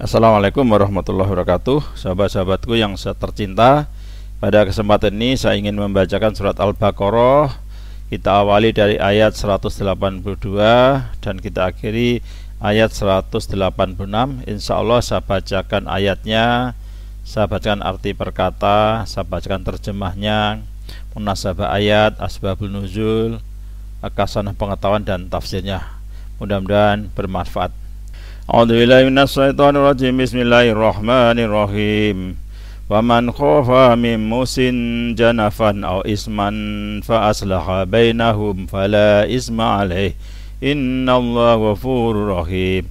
Assalamualaikum warahmatullahi wabarakatuh. Sahabat-sahabatku yang tercinta, pada kesempatan ini saya ingin membacakan surat Al-Baqarah. Kita awali dari ayat 182 dan kita akhiri ayat 186. Insya Allah saya bacakan ayatnya, saya bacakan arti perkata, saya bacakan terjemahnya, munasabah ayat, asbabul nuzul, akasanah pengetahuan dan tafsirnya. Mudah-mudahan bermanfaat. A'udzubillahi minasyaitonir rajim. Bismillahirrahmanirrahim. Wa man khafa min musin janafan aw isman fa aslaha bainahum fala isma alaih innallaha ghafurur rahim.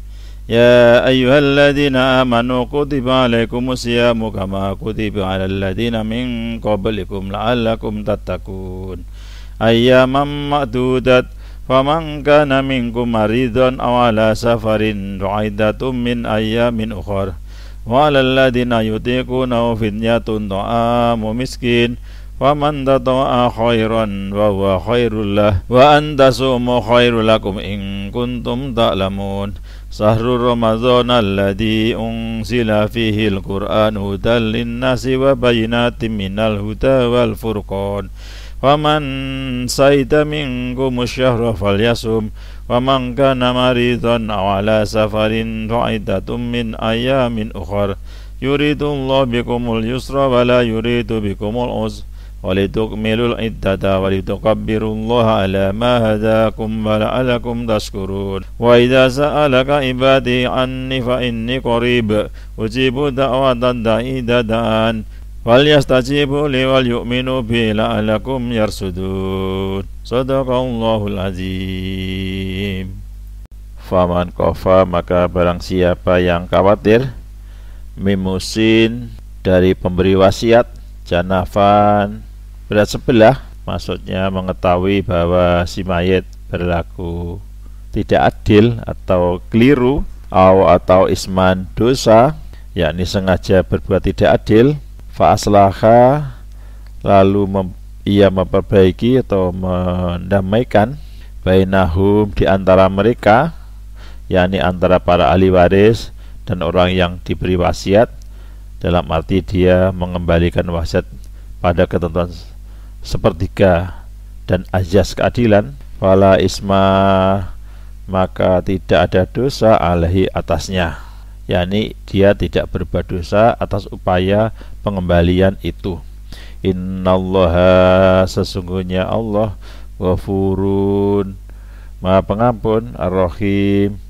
Ya ayyuhalladzina amanu kutiba alaikumus syiyamu kama kutiba alal ladzina min qablikum la'allakum tattaqun. Ayyaman ma'dudat faman kana minkum maridan aw ala safarin fa'iddatun min ayyamin ukhra wa 'alal ladzina yutiqunahu fidyatun ta'amu miskin faman tata'a khairan wa huwa khairul lah wa an tasumu khairul lakum in kuntum ta'lamun. Shahrul Ramadan alladzi unzila fihi al-Qur'an hudan lin-nasi wa bayyinatin minal huda wal furqan. Waman saida minkum syahra falyasum waman kana maridan aw ala safarin fa'iddatun min ayamin ukhra yuridullahu bikumul yusra wa la yuridu bikumul usra walitukmilul iddata walitukabbirullaha ala ma hadakum wa la'alakum tashkurun. Wa idza sa'alaka ibadi anni fa inni qarib ujibu da'watad da'i idza da'an walyastajibu li wal yu'minu bi la'alakum yarsudun. Shadaqallahul azim. Faman qafa, maka barang siapa yang khawatir, mimusin, dari pemberi wasiat, janafan, berat sebelah, maksudnya mengetahui bahwa si mayit berlaku tidak adil atau keliru, atau isman, dosa, yakni sengaja berbuat tidak adil, fa'aslaha, lalu ia memperbaiki atau mendamaikan, bainahum, di antara mereka, yakni antara para ahli waris dan orang yang diberi wasiat, dalam arti dia mengembalikan wasiat pada ketentuan sepertiga dan azas keadilan, fala isma, maka tidak ada dosa alaihi, atasnya, yakni dia tidak berbuat dosa atas upaya pengembalian itu. Innallaha, sesungguhnya Allah, ghafurun, maha pengampun, ar-rahim,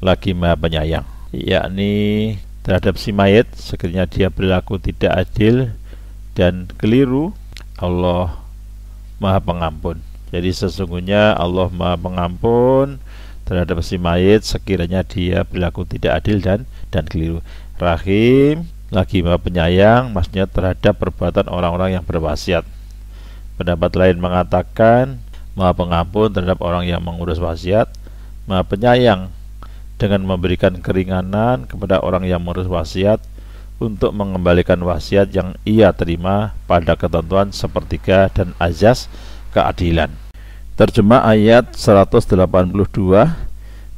lagi maha penyayang, yakni terhadap si mayit sekiranya dia berlaku tidak adil dan keliru, Allah maha pengampun. Jadi sesungguhnya Allah maha pengampun terhadap si mayit sekiranya dia berlaku tidak adil dan keliru. Rahim, lagi maha penyayang, maksudnya terhadap perbuatan orang-orang yang berwasiat. Pendapat lain mengatakan maha pengampun terhadap orang yang mengurus wasiat, maha penyayang dengan memberikan keringanan kepada orang yang mengurus wasiat untuk mengembalikan wasiat yang ia terima pada ketentuan sepertiga dan azas keadilan. Terjemah ayat 182.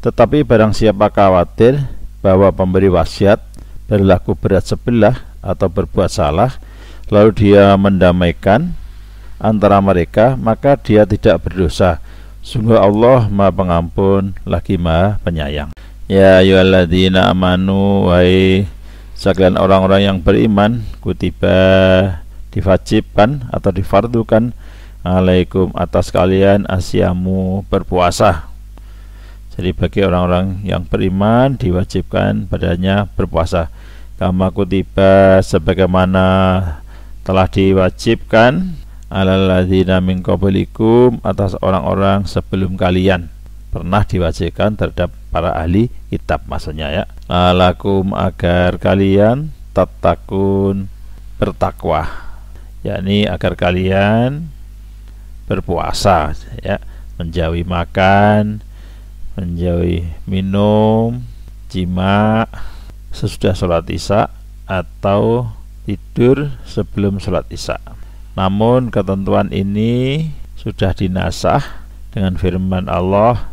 Tetapi barang siapa khawatir bahwa pemberi wasiat berlaku berat sebelah atau berbuat salah, lalu dia mendamaikan antara mereka, maka dia tidak berdosa. Sungguh Allah maha pengampun, lagi maha penyayang. Ya ayyuhalladzina amanu, wahai sekalian orang-orang yang beriman, kutiba, diwajibkan atau difardukan, alaikum, atas kalian, asyamu, berpuasa. Jadi bagi orang-orang yang beriman diwajibkan padanya berpuasa. Kama kutiba, sebagaimana telah diwajibkan, alal ladzina min qablikum, atas orang-orang sebelum kalian, pernah diwajibkan terhadap para ahli kitab, maksudnya ya. La'alakum, agar kalian, tattaqun, bertakwa, yakni agar kalian berpuasa, ya, menjauhi makan, menjauhi minum, jima sesudah sholat isya atau tidur sebelum sholat isya. Namun ketentuan ini sudah dinasah dengan firman Allah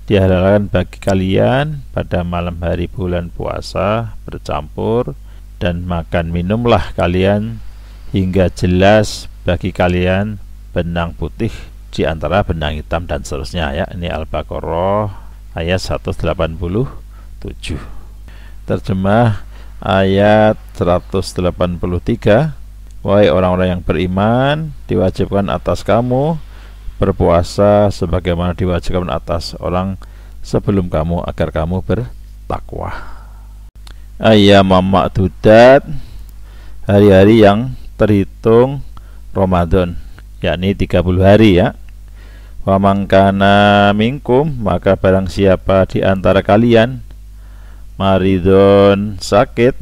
dihalalkan bagi kalian pada malam hari bulan puasa bercampur, dan makan minumlah kalian hingga jelas bagi kalian benang putih di antara benang hitam, dan seterusnya ya. Ini Al-Baqarah ayat 187. Terjemah ayat 183. Wahai orang-orang yang beriman, diwajibkan atas kamu berpuasa sebagaimana diwajibkan atas orang sebelum kamu agar kamu bertakwa. Ayyamam ma'dudat, hari-hari yang terhitung Ramadan, yakni 30 hari ya. Wa man kana minkum, maka barang siapa di antara kalian maridun, sakit,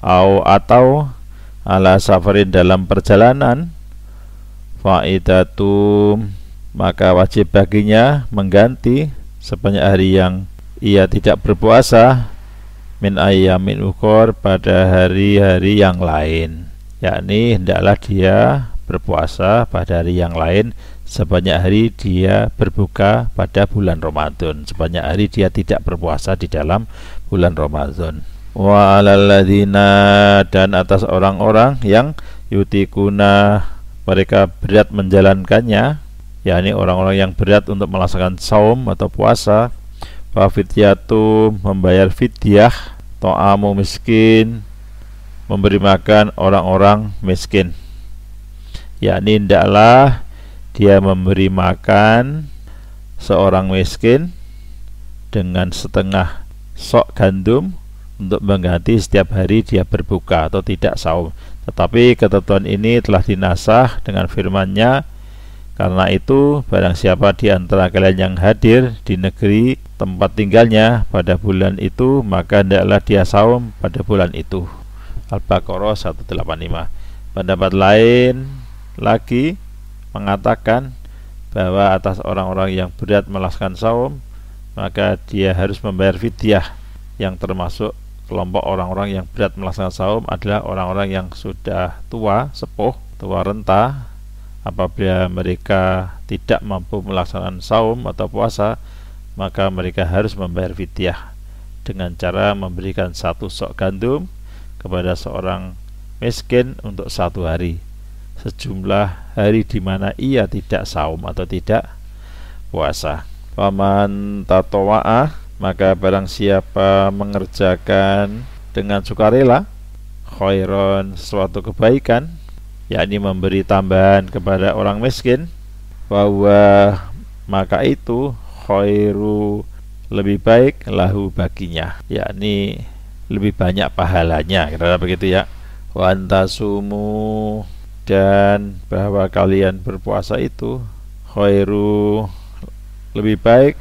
atau ala safarin, dalam perjalanan, fa'idatum, maka wajib baginya mengganti sebanyak hari yang ia tidak berpuasa, min ayyamin ukhor, pada hari-hari yang lain, yakni hendaklah dia berpuasa pada hari yang lain sebanyak hari dia berbuka pada bulan Ramadan, sebanyak hari dia tidak berpuasa di dalam bulan Ramadan. Wa alal ladzina, dan atas orang-orang yang yutikuna, mereka berat menjalankannya, yakni orang-orang yang berat untuk melaksanakan saum atau puasa, fa fidyatu, membayar fidyah, ta'amu miskin, memberi makan orang-orang miskin, yakni hendaklah dia memberi makan seorang miskin dengan setengah sok gandum untuk mengganti setiap hari dia berbuka atau tidak saum. Tetapi ketentuan ini telah dinasah dengan firman-Nya, karena itu barang siapa di antara kalian yang hadir di negeri tempat tinggalnya pada bulan itu, maka hendaklah dia saum pada bulan itu. Al-Baqarah 185. Pendapat lain lagi mengatakan bahwa atas orang-orang yang berat melaksanakan saum, maka dia harus membayar fidyah, yang termasuk kelompok orang-orang yang berat melaksanakan saum adalah orang-orang yang sudah tua, sepuh, tua renta. Apabila mereka tidak mampu melaksanakan saum atau puasa, maka mereka harus membayar fidyah dengan cara memberikan 1 sok gandum kepada seorang miskin untuk 1 hari, sejumlah hari di mana ia tidak saum atau tidak puasa. Faman tatawa'ah, maka barang siapa mengerjakan dengan sukarela khairon, suatu kebaikan, yakni memberi tambahan kepada orang miskin, bahwa maka itu khairu, lebih baik, lahu, baginya, yakni lebih banyak pahalanya, kira-kira begitu ya. Wa antasumu, dan bahwa kalian berpuasa itu khairu, lebih baik,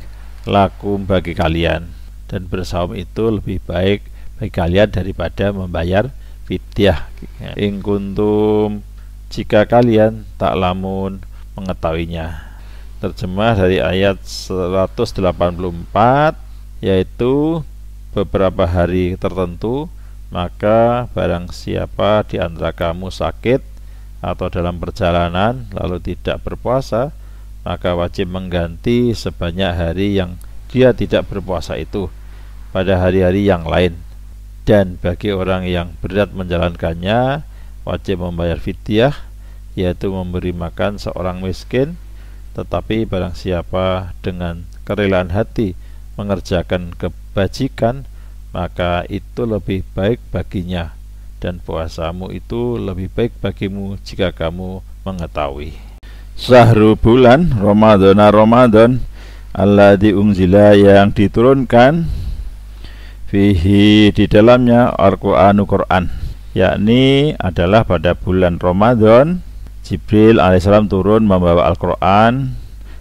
lakum, bagi kalian, dan bersaum itu lebih baik bagi kalian daripada membayar fidyah. In kuntum, jika kalian ta'lamun, mengetahuinya. Terjemah dari ayat 184, yaitu beberapa hari tertentu, maka barang siapa di antara kamu sakit atau dalam perjalanan lalu tidak berpuasa, maka wajib mengganti sebanyak hari yang dia tidak berpuasa itu pada hari-hari yang lain. Dan bagi orang yang berat menjalankannya, wajib membayar fidyah, yaitu memberi makan seorang miskin. Tetapi barang siapa dengan kerelaan hati mengerjakan kebajikan, maka itu lebih baik baginya, dan puasamu itu lebih baik bagimu jika kamu mengetahui. Sahru, bulan Ramadan, alladzi unzila, yang diturunkan, fihi, di dalamnya, Al-Qur'anu, Quran, yakni adalah pada bulan Ramadan Jibril alaihissalam turun membawa Al-Quran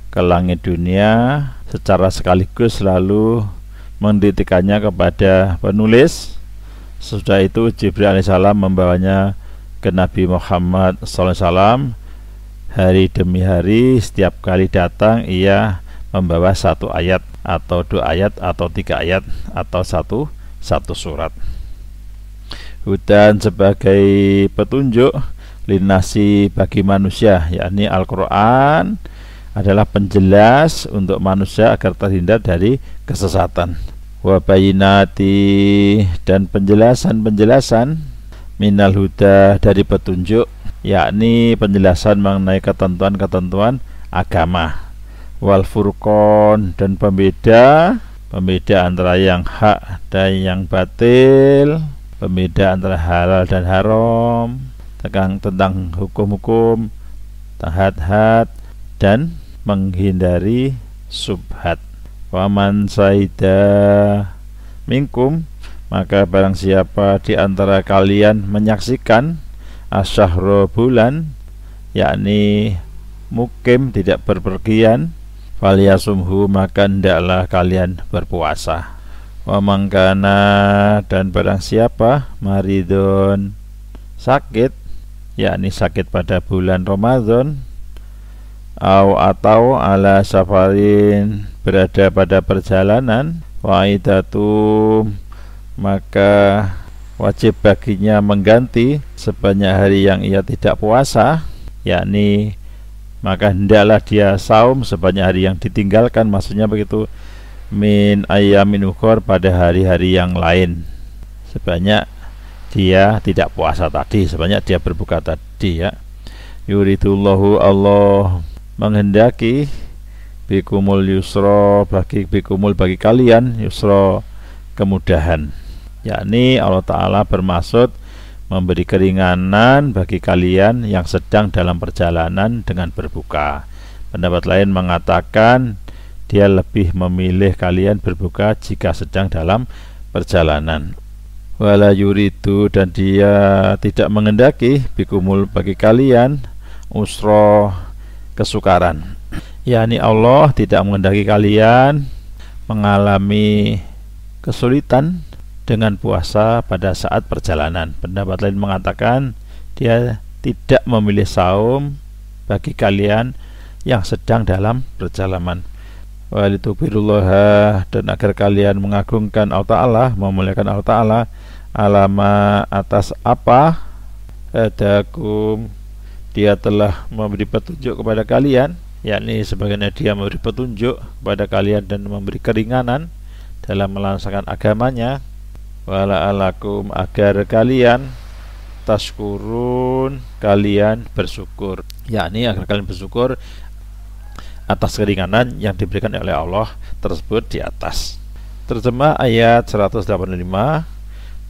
ke langit dunia secara sekaligus, lalu menditikannya kepada penulis. Sesudah itu Jibril alaihissalam membawanya ke Nabi Muhammad SAW hari demi hari. Setiap kali datang ia membawa 1 ayat atau 2 ayat atau 3 ayat atau satu surat. Hudan, sebagai petunjuk, linasi, bagi manusia, yakni Al-Quran adalah penjelas untuk manusia agar terhindar dari kesesatan. Wa bayinati, dan penjelasan-penjelasan minal huda, dari petunjuk, yakni penjelasan mengenai ketentuan-ketentuan agama. Wal furqon, dan pembeda antara yang hak dan yang batil, pembeda antara halal dan haram, tentang hukum-hukum, had-had, dan menghindari subhat. Waman saida minkum, maka barang siapa di antara kalian menyaksikan asyahro, bulan, yakni mukim, tidak berpergian, falyasumhu, maka hendaklah kalian berpuasa. Wamangkana, dan barang siapa maridun, sakit, yakni sakit pada bulan Ramadan, atau ala safarin, berada pada perjalanan, wa'idatu, maka wajib baginya mengganti sebanyak hari yang ia tidak puasa, yakni maka hendaklah dia saum sebanyak hari yang ditinggalkan, maksudnya begitu, min ayyamin ukhor, pada hari-hari yang lain, sebanyak dia tidak puasa tadi, sebanyak dia berbuka tadi, ya. Yuridullahu, Allah menghendaki, bikumul yusra, bagi kalian, yusra, kemudahan, yakni Allah Ta'ala bermaksud memberi keringanan bagi kalian yang sedang dalam perjalanan dengan berbuka. Pendapat lain mengatakan dia lebih memilih kalian berbuka jika sedang dalam perjalanan. Wala yuridu, dan dia tidak menghendaki, bikumul, bagi kalian, usra, kesukaran, yakni Allah tidak menghendaki kalian mengalami kesulitan dengan puasa pada saat perjalanan. Pendapat lain mengatakan dia tidak memilih saum bagi kalian yang sedang dalam perjalanan. Walitubirullaha, dan agar kalian mengagungkan Allah Ta'ala, memuliakan Allah Ta'ala, alama, atas apa, hadakum, dia telah memberi petunjuk kepada kalian, yakni sebagaimana dia memberi petunjuk kepada kalian dan memberi keringanan dalam melaksanakan agamanya. Wala'alakum, agar kalian tashkurun, kalian bersyukur, yakni agar kalian bersyukur atas keringanan yang diberikan oleh Allah tersebut di atas. Terjemah ayat 185.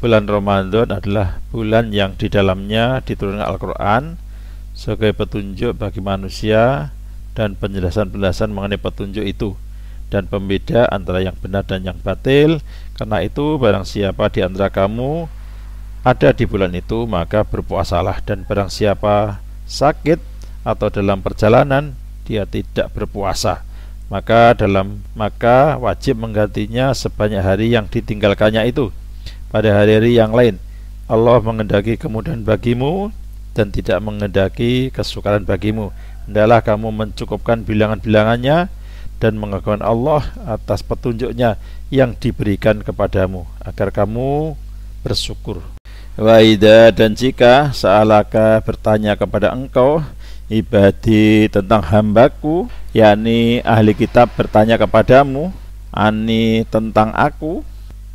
Bulan Ramadan adalah bulan yang di dalamnya diturunkan Al-Quran sebagai petunjuk bagi manusia dan penjelasan-penjelasan mengenai petunjuk itu dan pembeda antara yang benar dan yang batil. Karena itu barang siapa di antara kamu ada di bulan itu, maka berpuasalah, dan barang siapa sakit atau dalam perjalanan dia tidak berpuasa, maka wajib menggantinya sebanyak hari yang ditinggalkannya itu pada hari-hari yang lain. Allah menghendaki kemudahan bagimu dan tidak menghendaki kesukaran bagimu. Hendaklah kamu mencukupkan bilangan-bilangannya dan mengagungkan Allah atas petunjuknya yang diberikan kepadamu, agar kamu bersyukur. Wa idza, dan jika sa'alaka, bertanya kepada engkau, ibadi, tentang hambaku, yakni ahli kitab bertanya kepadamu, ani, tentang aku,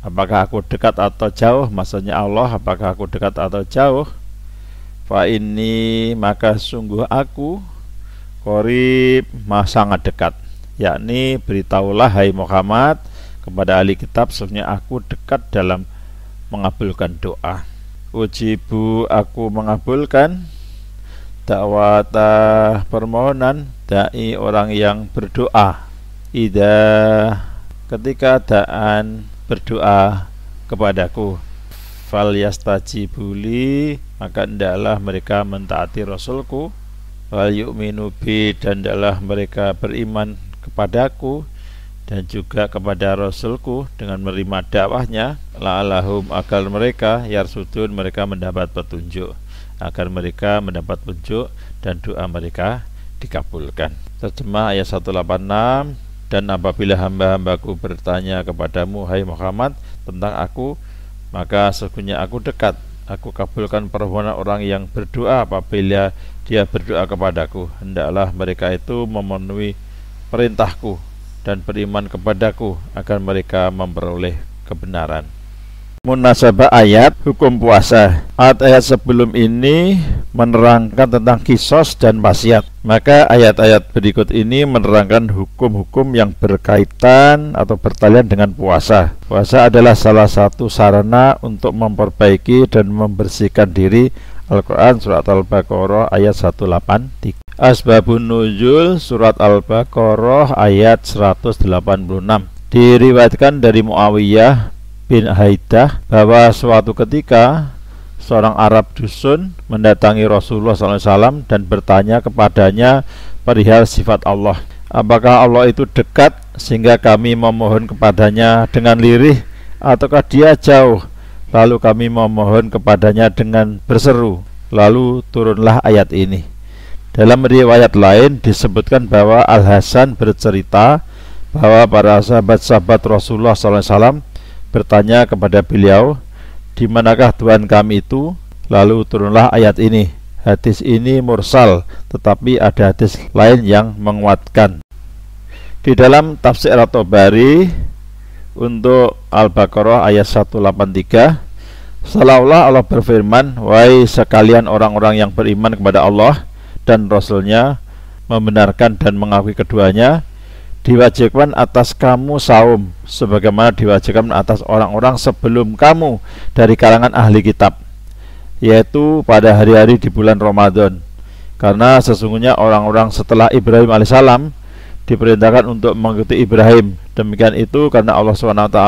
apakah aku dekat atau jauh, maksudnya Allah, apakah aku dekat atau jauh, fa inni, maka sungguh aku, qarib, sangat dekat, yakni beritahulah hai Muhammad kepada ahli kitab, sesungguhnya aku dekat dalam mengabulkan doa. Ujibu, aku mengabulkan dakwata, permohonan dai, orang yang berdoa, ida, ketika daan berdoa kepadaku, fal yastajibuli, maka hendaklah mereka mentaati Rasulku, wal yu'minu bi, dan hendaklah mereka beriman kepadaku dan juga kepada Rasulku dengan menerima dakwahnya, la'alahum, agar mereka yarsudun, mereka mendapat petunjuk, agar mereka mendapat petunjuk dan doa mereka dikabulkan. Terjemah ayat 186. Dan apabila hamba-hambaku bertanya kepadamu hai Muhammad tentang aku, maka sesungguhnya aku dekat Aku kabulkan permohonan orang yang berdoa apabila dia berdoa kepadaku. Hendaklah mereka itu memenuhi perintahku dan beriman kepadaku agar mereka memperoleh kebenaran. Munasabah ayat hukum puasa. Ayat-ayat sebelum ini menerangkan tentang kisos dan wasiat. Maka ayat-ayat berikut ini menerangkan hukum-hukum yang berkaitan atau bertalian dengan puasa. Puasa adalah salah satu sarana untuk memperbaiki dan membersihkan diri. Al-Quran Surat Al-Baqarah ayat 183. Asbabun Nuzul Surat Al-Baqarah ayat 186. Diriwayatkan dari Muawiyah bin Haidah bahwa suatu ketika seorang Arab dusun mendatangi Rasulullah SAW dan bertanya kepadanya perihal sifat Allah. Apakah Allah itu dekat sehingga kami memohon kepadanya dengan lirih, ataukah dia jauh lalu kami memohon kepadanya dengan berseru? Lalu turunlah ayat ini. Dalam riwayat lain disebutkan bahwa Al-Hasan bercerita bahwa para sahabat-sahabat Rasulullah SAW bertanya kepada beliau, di manakah Tuhan kami itu? Lalu turunlah ayat ini. Hadis ini mursal, tetapi ada hadis lain yang menguatkan. Di dalam tafsir At-Tabari untuk Al-Baqarah ayat 183, seolah-olah Allah berfirman, wahai sekalian orang-orang yang beriman kepada Allah dan Rasul-Nya, membenarkan dan mengakui keduanya, diwajibkan atas kamu saum sebagaimana diwajibkan atas orang-orang sebelum kamu dari kalangan ahli kitab, yaitu pada hari-hari di bulan Ramadan. Karena sesungguhnya orang-orang setelah Ibrahim alaihissalam diperintahkan untuk mengikuti Ibrahim. Demikian itu karena Allah SWT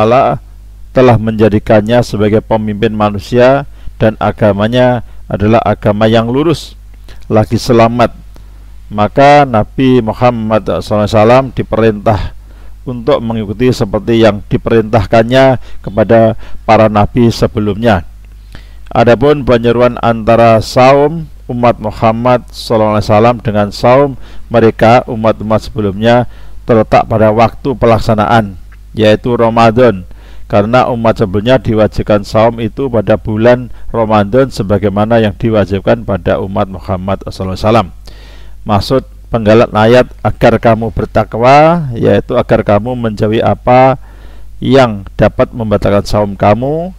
telah menjadikannya sebagai pemimpin manusia dan agamanya adalah agama yang lurus lagi selamat. Maka Nabi Muhammad SAW diperintah untuk mengikuti seperti yang diperintahkannya kepada para nabi sebelumnya. Adapun penyeruan antara saum umat Muhammad SAW dengan saum mereka umat-umat sebelumnya terletak pada waktu pelaksanaan, yaitu Ramadan, karena umat sebelumnya diwajibkan saum itu pada bulan Ramadan sebagaimana yang diwajibkan pada umat Muhammad SAW. Maksud penggalan ayat agar kamu bertakwa, yaitu agar kamu menjauhi apa yang dapat membatalkan saum kamu,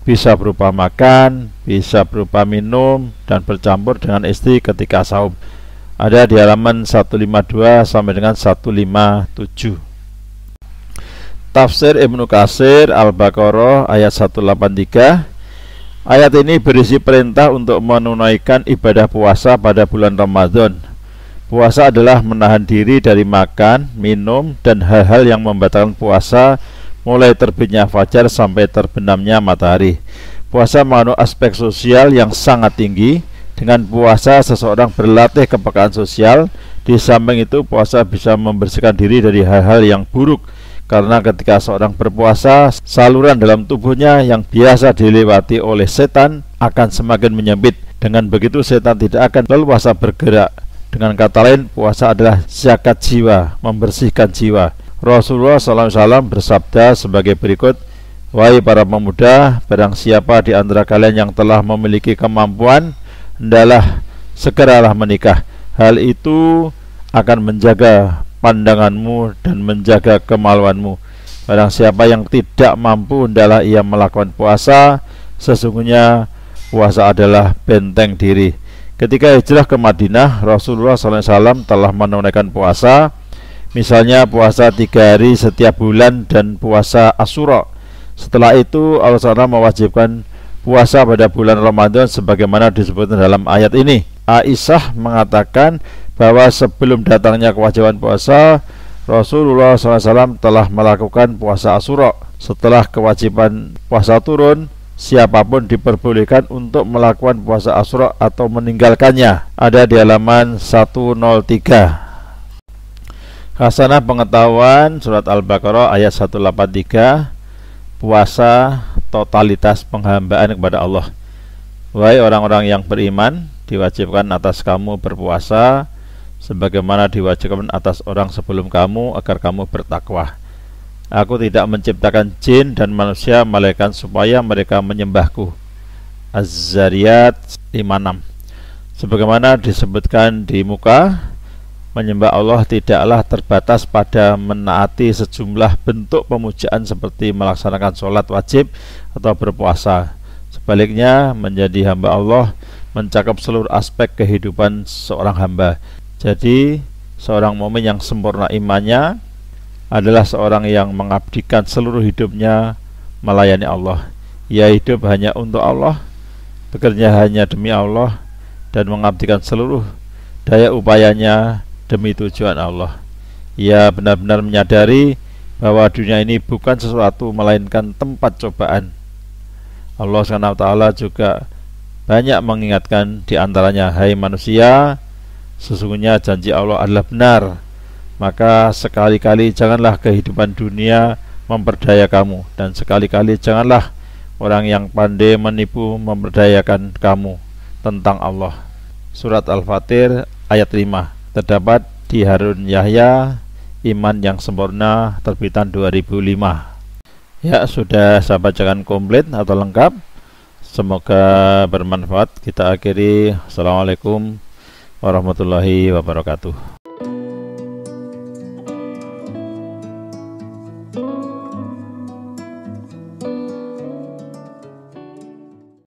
bisa berupa makan, bisa berupa minum, dan bercampur dengan istri ketika saum. Ada di halaman 152 sampai dengan 157. Tafsir Ibnu Katsir Al-Baqarah ayat 183. Ayat ini berisi perintah untuk menunaikan ibadah puasa pada bulan Ramadan. Puasa adalah menahan diri dari makan, minum, dan hal-hal yang membatalkan puasa mulai terbitnya fajar sampai terbenamnya matahari. Puasa mengandung aspek sosial yang sangat tinggi. Dengan puasa seseorang berlatih kepekaan sosial. Di samping itu puasa bisa membersihkan diri dari hal-hal yang buruk, karena ketika seorang berpuasa, saluran dalam tubuhnya yang biasa dilewati oleh setan akan semakin menyempit. Dengan begitu setan tidak akan leluasa bergerak. Dengan kata lain, puasa adalah zakat jiwa, membersihkan jiwa. Rasulullah SAW bersabda sebagai berikut, wahai para pemuda, barang siapa di antara kalian yang telah memiliki kemampuan, hendaklah segeralah menikah. Hal itu akan menjaga pandanganmu dan menjaga kemaluanmu. Barang siapa yang tidak mampu, hendaklah ia melakukan puasa. Sesungguhnya puasa adalah benteng diri. Ketika hijrah ke Madinah, Rasulullah SAW telah menunaikan puasa. Misalnya puasa 3 hari setiap bulan dan puasa Asyura. Setelah itu Allah SWT mewajibkan puasa pada bulan Ramadan sebagaimana disebutkan dalam ayat ini. Aisyah mengatakan bahwa sebelum datangnya kewajiban puasa, Rasulullah SAW telah melakukan puasa Asyura. Setelah kewajiban puasa turun, siapapun diperbolehkan untuk melakukan puasa Asyura atau meninggalkannya. Ada di halaman 103. Hasanah pengetahuan Surat Al-Baqarah ayat 183. Puasa totalitas penghambaan kepada Allah. Wahai orang-orang yang beriman, diwajibkan atas kamu berpuasa sebagaimana diwajibkan atas orang sebelum kamu agar kamu bertakwa. Aku tidak menciptakan jin dan manusia melainkan supaya mereka menyembahku. Az-Zariyat 56. Sebagaimana disebutkan di muka, menyembah Allah tidaklah terbatas pada menaati sejumlah bentuk pemujaan seperti melaksanakan sholat wajib atau berpuasa. Sebaliknya, menjadi hamba Allah mencakup seluruh aspek kehidupan seorang hamba. Jadi, seorang mukmin yang sempurna imannya adalah seorang yang mengabdikan seluruh hidupnya melayani Allah. Ia hidup hanya untuk Allah, bekerja hanya demi Allah, dan mengabdikan seluruh daya upayanya demi tujuan Allah. Ia benar-benar menyadari bahwa dunia ini bukan sesuatu melainkan tempat cobaan. Allah SWT juga banyak mengingatkan, di antaranya, hai manusia, sesungguhnya janji Allah adalah benar, maka sekali-kali janganlah kehidupan dunia memperdaya kamu, dan sekali-kali janganlah orang yang pandai menipu memperdayakan kamu tentang Allah. Surat Al-Fatir ayat 5, terdapat di Harun Yahya, Iman yang Sempurna, terbitan 2005. Ya, sudah saya bacakan komplit atau lengkap. Semoga bermanfaat. Kita akhiri. Assalamualaikum warahmatullahi wabarakatuh.